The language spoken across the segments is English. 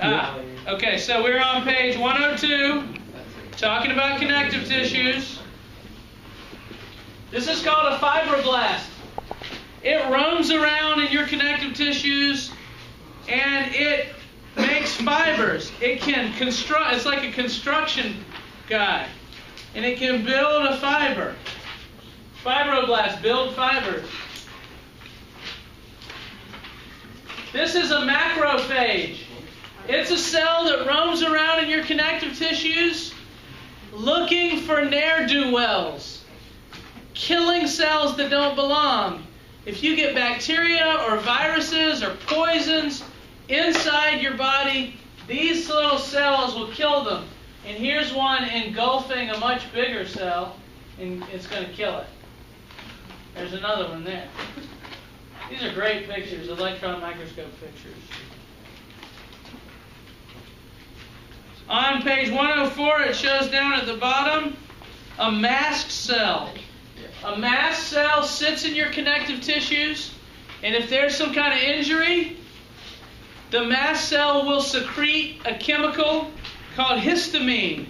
Okay, so we're on page 102, talking about connective tissues. This is called a fibroblast. It roams around in your connective tissues, and it makes fibers. It can construct, it's like a construction guy, and it can build a fiber. Fibroblasts build fibers. This is a macrophage. It's a cell that roams around in your connective tissues looking for ne'er-do-wells, killing cells that don't belong. If you get bacteria or viruses or poisons inside your body, these little cells will kill them. And here's one engulfing a much bigger cell, and it's going to kill it. There's another one there. These are great pictures, electron microscope pictures. On page 104, it shows down at the bottom a mast cell. A mast cell sits in your connective tissues, and if there's some kind of injury, the mast cell will secrete a chemical called histamine.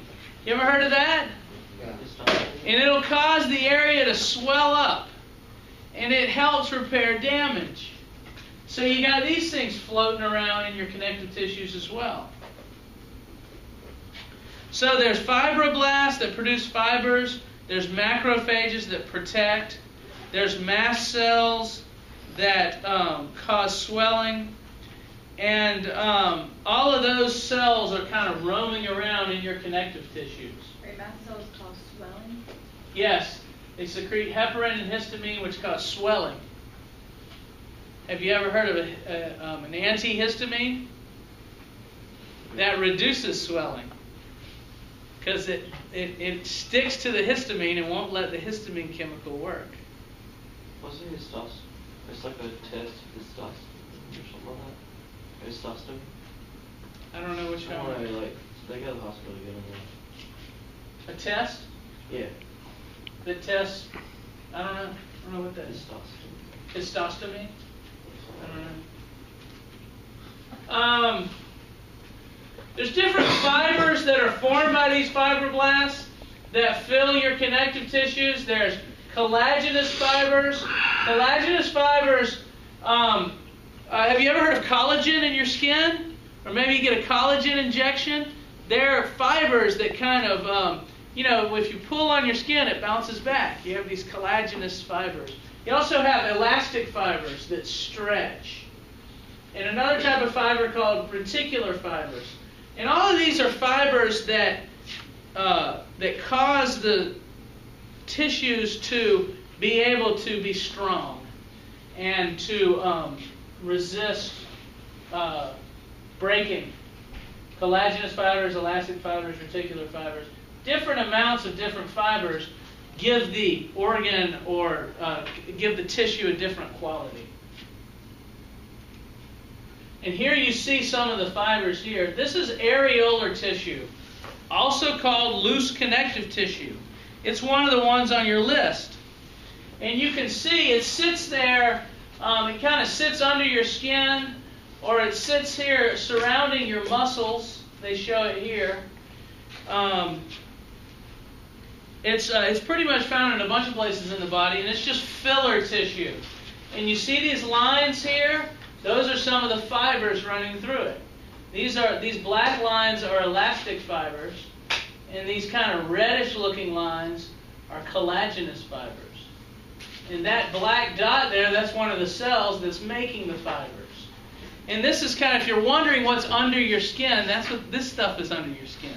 You ever heard of that? And it'll cause the area to swell up, and it helps repair damage. So you got these things floating around in your connective tissues as well. So there's fibroblasts that produce fibers. There's macrophages that protect. There's mast cells that cause swelling. And all of those cells are kind of roaming around in your connective tissues. Are mast cells cause swelling? Yes. They secrete heparin and histamine, which cause swelling. Have you ever heard of an antihistamine? That reduces swelling, because it sticks to the histamine and won't let the histamine chemical work. Wasn't it testosterone? It's like a test for testosterone or something like that. It's testosterone. I don't know which one. Like, they go to the hospital to get them. A test? Yeah. The test, I don't know what that is. Testosterone? I don't know. There's different fibers that are formed by these fibroblasts that fill your connective tissues. There's collagenous fibers. Collagenous fibers, have you ever heard of collagen in your skin? Or maybe you get a collagen injection? They're fibers that kind of, if you pull on your skin, it bounces back. You have these collagenous fibers. You also have elastic fibers that stretch. And another type of fiber called reticular fibers. And all of these are fibers that cause the tissues to be able to be strong and to resist breaking. Collagenous fibers, elastic fibers, reticular fibers. Different amounts of different fibers give the organ or give the tissue a different quality. And here you see some of the fibers here. This is areolar tissue, also called loose connective tissue. It's one of the ones on your list. And you can see it sits there, it kind of sits under your skin, or it sits here surrounding your muscles. They show it here. It's pretty much found in a bunch of places in the body, and it's just filler tissue. And you see these lines here? Those are some of the fibers running through it. These black lines are elastic fibers, and these kind of reddish-looking lines are collagenous fibers. And that black dot there, that's one of the cells that's making the fibers. And this is kind of, if you're wondering what's under your skin, that's what this stuff is under your skin.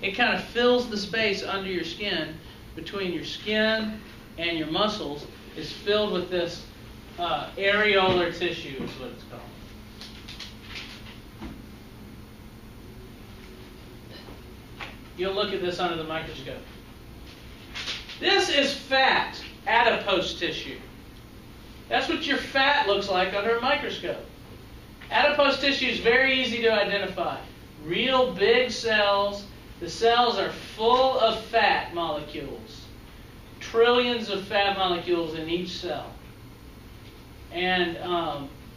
It kind of fills the space under your skin, between your skin and your muscles, is filled with this areolar tissue is what it's called. You'll look at this under the microscope. This is fat, adipose tissue. That's what your fat looks like under a microscope. Adipose tissue is very easy to identify. Real big cells. The cells are full of fat molecules. Trillions of fat molecules in each cell. And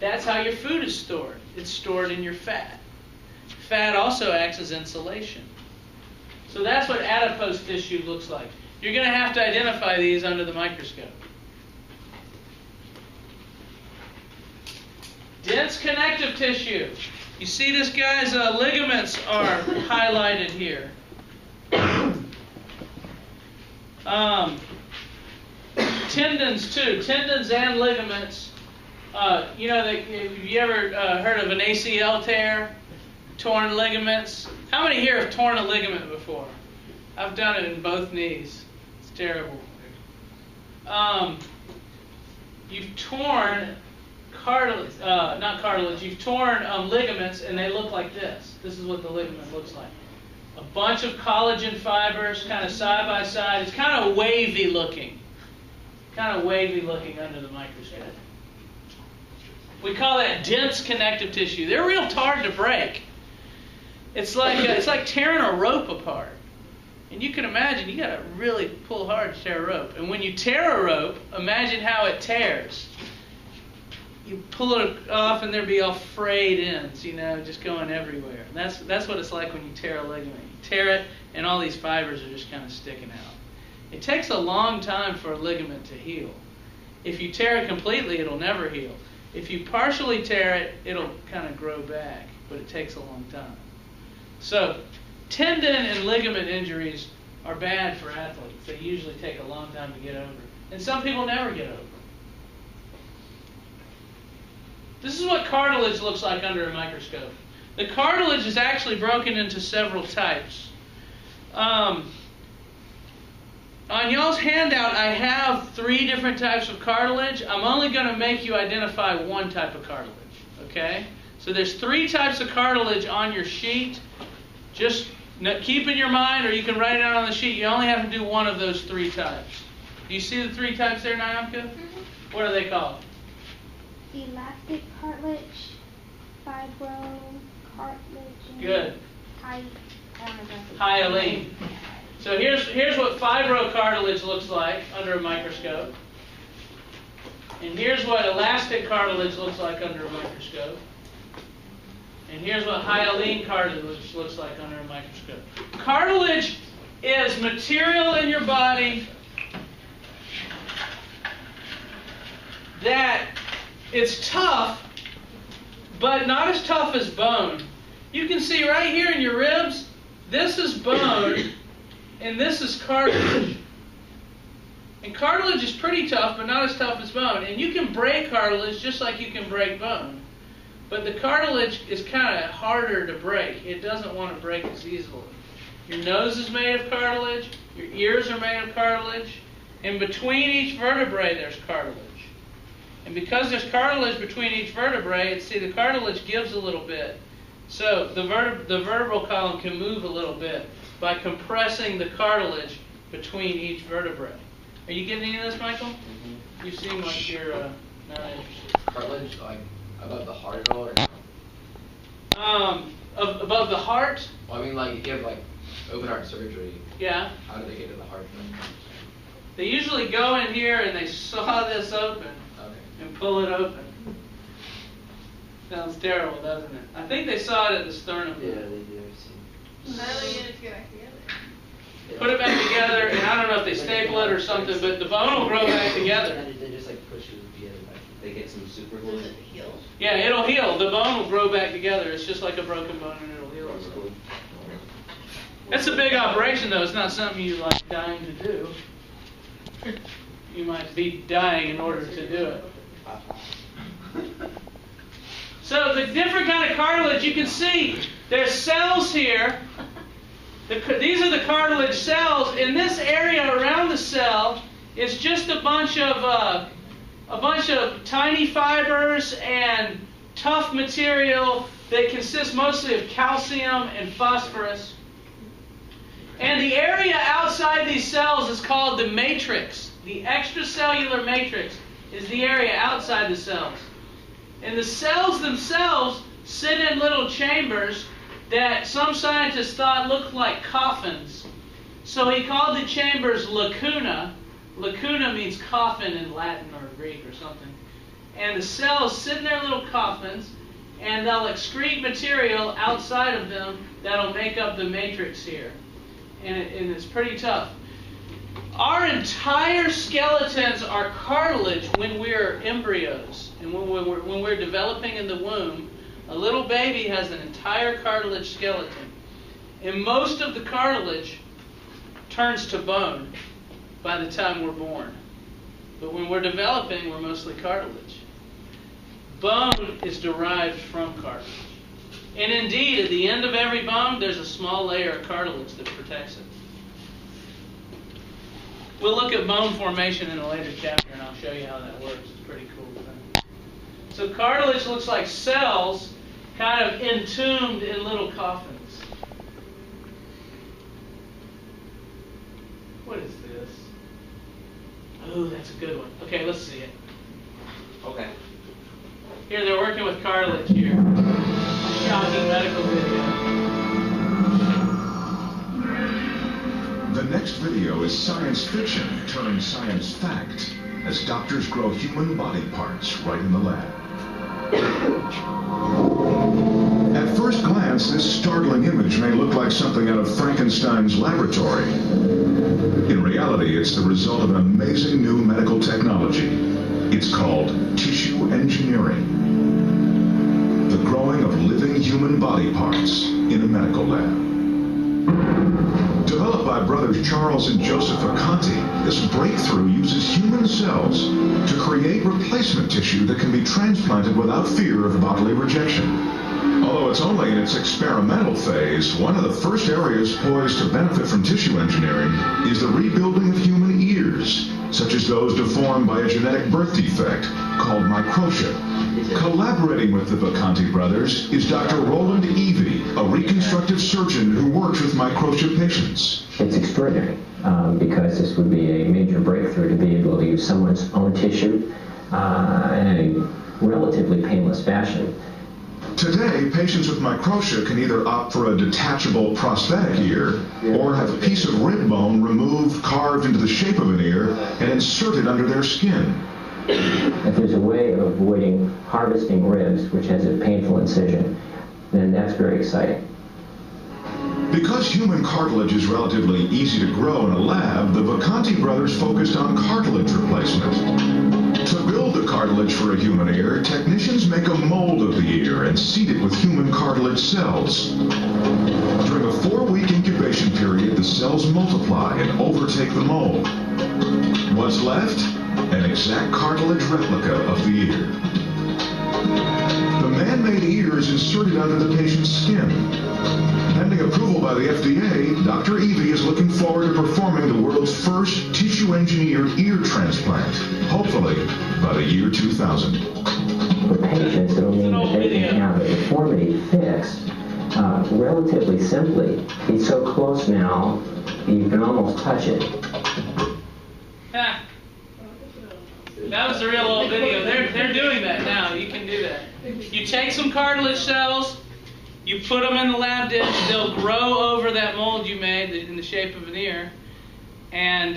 that's how your food is stored. It's stored in your fat. Fat also acts as insulation. So that's what adipose tissue looks like. You're going to have to identify these under the microscope. Dense connective tissue. You see this guy's ligaments are highlighted here. Tendons too. Tendons and ligaments. Have you ever heard of an ACL tear? Torn ligaments? How many here have torn a ligament before? I've done it in both knees. It's terrible. You've torn cartilage, not cartilage, you've torn ligaments, and they look like this. This is what the ligament looks like. A bunch of collagen fibers kind of side by side. It's kind of wavy looking. Kind of wavy looking under the microscope. We call that dense connective tissue. They're real hard to break. It's like tearing a rope apart. And you can imagine, you got to really pull hard to tear a rope. And when you tear a rope, imagine how it tears. You pull it off and there'd be all frayed ends, just going everywhere. And that's what it's like when you tear a ligament. You tear it and all these fibers are just kind of sticking out. It takes a long time for a ligament to heal. If you tear it completely, it'll never heal. If you partially tear it, it'll kind of grow back, but it takes a long time. So, tendon and ligament injuries are bad for athletes. They usually take a long time to get over. And some people never get over. This is what cartilage looks like under a microscope. The cartilage is actually broken into several types. On y'all's handout, I have 3 different types of cartilage. I'm only going to make you identify one type of cartilage. Okay? So there's 3 types of cartilage on your sheet. Just keep in your mind, or you can write it out on the sheet. You only have to do one of those 3 types. Do you see the 3 types there, Nyamka? Mm-hmm. What are they called? Elastic cartilage, fibro cartilage, and good. Hyaline. So here's what fibrocartilage looks like under a microscope. And here's what elastic cartilage looks like under a microscope. And here's what hyaline cartilage looks like under a microscope. Cartilage is material in your body that it's tough, but not as tough as bone. You can see right here in your ribs, this is bone, and this is cartilage. And cartilage is pretty tough, but not as tough as bone. And you can break cartilage just like you can break bone. But the cartilage is kind of harder to break. It doesn't want to break as easily. Your nose is made of cartilage. Your ears are made of cartilage. And between each vertebrae, there's cartilage. And because there's cartilage between each vertebrae, see, the cartilage gives a little bit. So the vertebral column can move a little bit by compressing the cartilage between each vertebrae. Are you getting any of this, Michael? Mm-hmm. You seem like you're not interested. Cartilage, like above the heart at all, or no? Above the heart? Well, I mean, like if you have like open heart surgery. Yeah. How do they get to the heart? They usually go in here and they saw this open. Okay. And pull it open. Sounds terrible, doesn't it? I think they saw it at the sternum. Yeah, they do. How do they get it to go back together? Put it back together, and I don't know if they staple it or something, but the bone will grow back together. They just like push it together. They get some super glue. Does it heal? Yeah, it'll heal. The bone will grow back together. It's just like a broken bone, and it'll heal. That's a big operation, though. It's not something you like dying to do. You might be dying in order to do it. So the different kind of cartilage, you can see there's cells here. These are the cartilage cells. In this area around the cell is just a bunch of tiny fibers and tough material that consists mostly of calcium and phosphorus. And the area outside these cells is called the matrix. The extracellular matrix is the area outside the cells. And the cells themselves sit in little chambers that some scientists thought looked like coffins. So he called the chambers lacuna. Lacuna means coffin in Latin or Greek or something. And the cells sit in their little coffins, and they'll excrete material outside of them that'll make up the matrix here. And it's pretty tough. Our entire skeletons are cartilage when we're embryos. And when we're developing in the womb, a little baby has an entire cartilage skeleton. And most of the cartilage turns to bone by the time we're born. But when we're developing, we're mostly cartilage. Bone is derived from cartilage. And indeed, at the end of every bone, there's a small layer of cartilage that protects it. We'll look at bone formation in a later chapter, and I'll show you how that works. It's pretty cool. So cartilage looks like cells kind of entombed in little coffins. What is this? Oh, that's a good one. Okay, let's see it. Okay. Here, they're working with cartilage here. Shocking medical video. The next video is science fiction turned science fact as doctors grow human body parts right in the lab. At first glance, this startling image may look like something out of Frankenstein's laboratory. In reality, it's the result of an amazing new medical technology. It's called tissue engineering. The growing of living human body parts in a medical lab. Developed by brothers Charles and Joseph Acanti, this breakthrough uses human cells to create replacement tissue that can be transplanted without fear of bodily rejection. Although it's only in its experimental phase, one of the first areas poised to benefit from tissue engineering is the rebuilding of human ears, such as those deformed by a genetic birth defect called microtia. Collaborating with the Vacanti brothers is Dr. Roland Evie, a reconstructive surgeon who works with microtia patients. It's extraordinary because this would be a major breakthrough to be able to use someone's own tissue in a relatively painless fashion. Today, patients with microtia can either opt for a detachable prosthetic ear or have a piece of rib bone removed, carved into the shape of an ear, and inserted under their skin. If there's a way of avoiding harvesting ribs, which has a painful incision, then that's very exciting. Because human cartilage is relatively easy to grow in a lab, the Vacanti brothers focused on cartilage replacement. To build the cartilage for a human ear, technicians make a mold of the ear and seed it with human cartilage cells. During a 4-week incubation period, the cells multiply and overtake the mold. What's left? An exact cartilage replica of the ear. The man-made ear is inserted under the patient's skin. Pending approval by the FDA, Dr. Evie is looking forward to performing the world's first tissue-engineered ear transplant, hopefully by the year 2000. For patients, it will mean that they can have a deformity fixed relatively simply. It's so close now, you can almost touch it. That was a real old video. They're doing that now. You can do that. You take some cartilage cells, you put them in the lab dish, they'll grow over that mold you made in the shape of an ear, and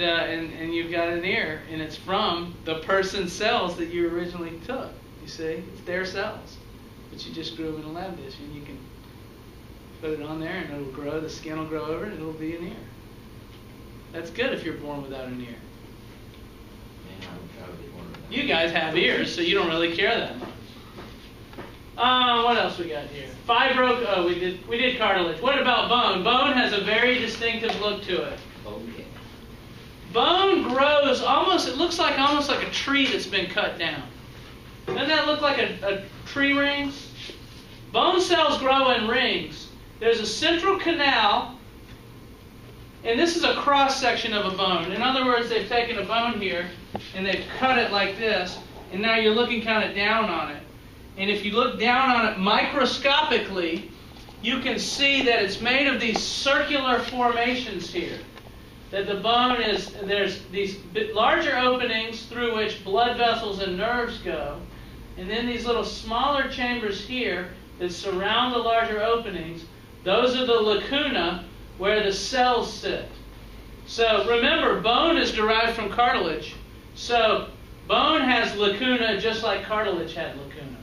you've got an ear, and it's from the person's cells that you originally took. You see? It's their cells. But you just grew them in a lab dish, and you can put it on there, and it'll grow, the skin will grow over it, and it'll be an ear. That's good if you're born without an ear. You guys have ears, so you don't really care that much. What else we got here? We did cartilage. What about bone? Bone has a very distinctive look to it. Bone grows it looks like almost like a tree that's been cut down. Doesn't that look like a tree rings? Bone cells grow in rings. There's a central canal, and this is a cross section of a bone. In other words, they've taken a bone here and they've cut it like this, and now you're looking kind of down on it. And if you look down on it microscopically, you can see that it's made of these circular formations here. That the bone there's these larger openings through which blood vessels and nerves go, and then these little smaller chambers here that surround the larger openings. Those are the lacuna where the cells sit. So remember, bone is derived from cartilage. So bone has lacuna just like cartilage had lacuna.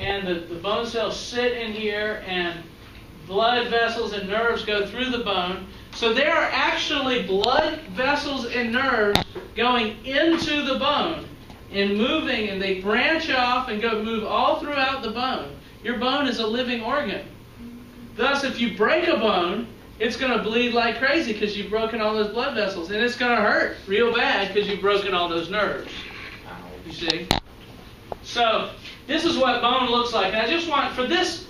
and the bone cells sit in here, and blood vessels and nerves go through the bone. So there are actually blood vessels and nerves going into the bone and moving, and they branch off and move all throughout the bone. Your bone is a living organ. Thus, if you break a bone, it's going to bleed like crazy because you've broken all those blood vessels, and it's going to hurt real bad because you've broken all those nerves. You see? So this is what bone looks like. And I just want, for this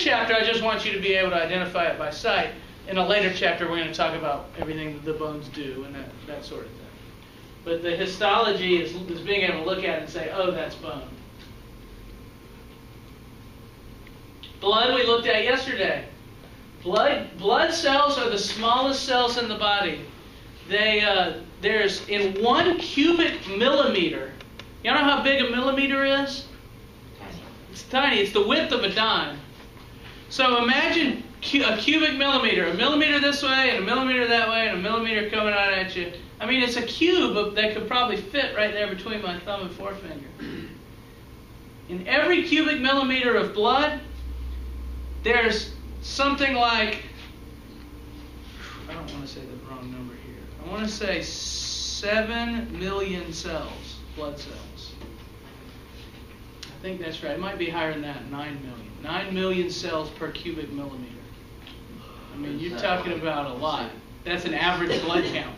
chapter, I just want you to be able to identify it by sight. In a later chapter, we're going to talk about everything that the bones do and that sort of thing. But the histology is being able to look at it and say, oh, that's bone. Blood we looked at yesterday. Blood cells are the smallest cells in the body. There's in 1 cubic millimeter. You know how big a millimeter is? It's tiny. It's the width of a dime. So imagine a cubic millimeter. A millimeter this way, and a millimeter that way, and a millimeter coming out at you. I mean, it's a cube that could probably fit right there between my thumb and forefinger. In every cubic millimeter of blood, there's something like, I don't want to say the wrong number here. I want to say 7 million cells, blood cells. I think that's right. It might be higher than that, 9 million. 9 million cells per cubic millimeter. I mean, you're talking about a lot. That's an average blood count.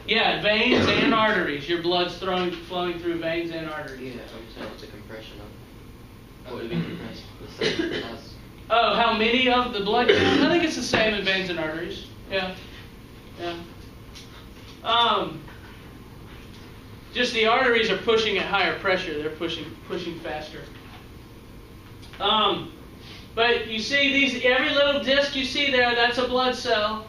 Yeah, veins and arteries. Your blood's flowing through veins and arteries. Yeah, I'm saying it's a compression of what would be compressed. The same as. Oh, how many of the blood count? I think it's the same in veins and arteries. Yeah. Just the arteries are pushing at higher pressure. They're pushing faster. But you see every little disc you see there, that's a blood cell.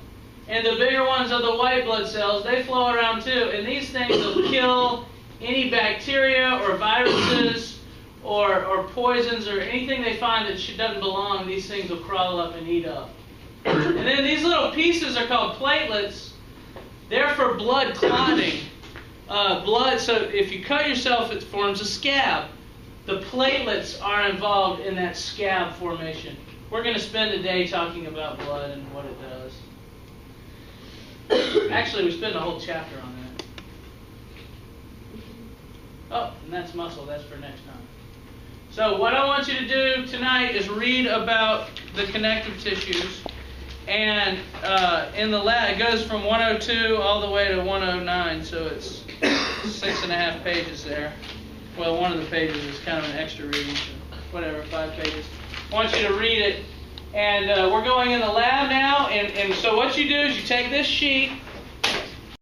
And the bigger ones are the white blood cells. They flow around too. And these things will kill any bacteria or viruses or poisons or anything they find that doesn't belong. These things will crawl up and eat up. And then these little pieces are called platelets. They're for blood clotting. So if you cut yourself, it forms a scab. The platelets are involved in that scab formation. We're going to spend a day talking about blood and what it does. Actually, we spend a whole chapter on that. Oh, and that's muscle. That's for next time. So what I want you to do tonight is read about the connective tissues. And in the lab, it goes from 102 all the way to 109, so it's 6.5 pages there. Well, one of the pages is kind of an extra reading, so whatever, 5 pages. I want you to read it. And we're going in the lab now, and so what you do is you take this sheet,